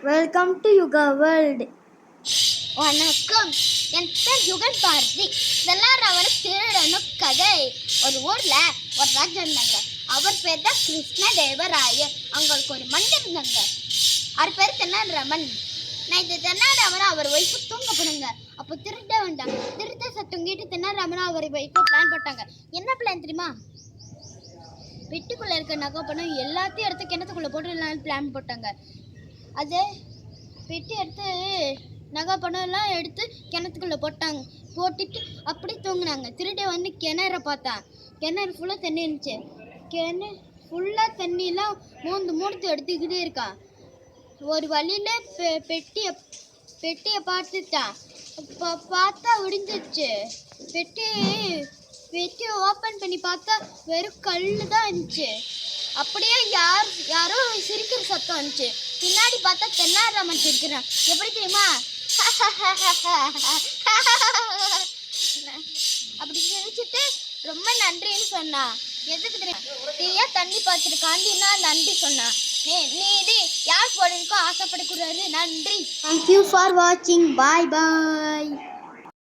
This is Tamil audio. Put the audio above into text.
Welcome to Yuga world. வணக்கம், என் பேர் யுகன் பாரதி. இதெல்லாம் அவரு திருடனும் கதை. ஒரு ஊர்ல ஒரு ராஜா இருந்தாங்க. அவர் பேர் தான் கிருஷ்ணதேவராயர். அவங்களுக்கு ஒரு மன்னன் இருந்தாங்க. அவர் பேர் தென்னாலிராமன். நான் இந்த தென்னாலிராமன் அவர் ஒய்ஃபு தூங்க போனாங்க. அப்போ திருட வந்தாங்க. திருட்ட சத்தம் கேட்டு தென்னாலிராமன் அவர் ஒய்ஃபு பிளான் போட்டாங்க. என்ன பிளான் தெரியுமா? பெட்டிக்குள்ள இருக்க நகை பணம் எல்லாத்தையும் எடுத்து கிணத்துக்குள்ள போட்டு பிளான் போட்டாங்க. அது பெட்டி எடுத்து நகை பணம் எல்லாம் எடுத்து கிணத்துக்குள்ள போட்டுட்டு அப்படி தூங்கினாங்க. திருட வந்து கிணற பார்த்தான். கிணறு ஃபுல்லாக தண்ணி இருந்துச்சு. கிணறு ஃபுல்லாக தண்ணியெல்லாம் மூந்து எடுத்துக்கிட்டே இருக்கான். ஒரு வழியில பெட்டியை பார்த்துட்டான். பார்த்தா விடிஞ்சிச்சு. பெட்டியை ஓப்பன் பண்ணி பார்த்தா வெறும் கல் தான் இருந்துச்சு. அப்படியே யாரோ சிரிக்கிற சத்தம் வந்துச்சு. பின்னாடி பார்த்தா தென்னாலிராமன் சிரிக்கிறான். எப்படி தெரியுமா? அப்படி சிரிச்சுட்டு ரொம்ப நன்றின்னு சொன்னான். எதுக்கு தெரியும்? நீயா தண்ணி பார்த்துருக்காண்டினா நன்றி சொன்னான். நீ இது யார் போடுறதுக்கோ ஆசைப்படக்கூடாது. நன்றி. Thank you for watching. Bye bye.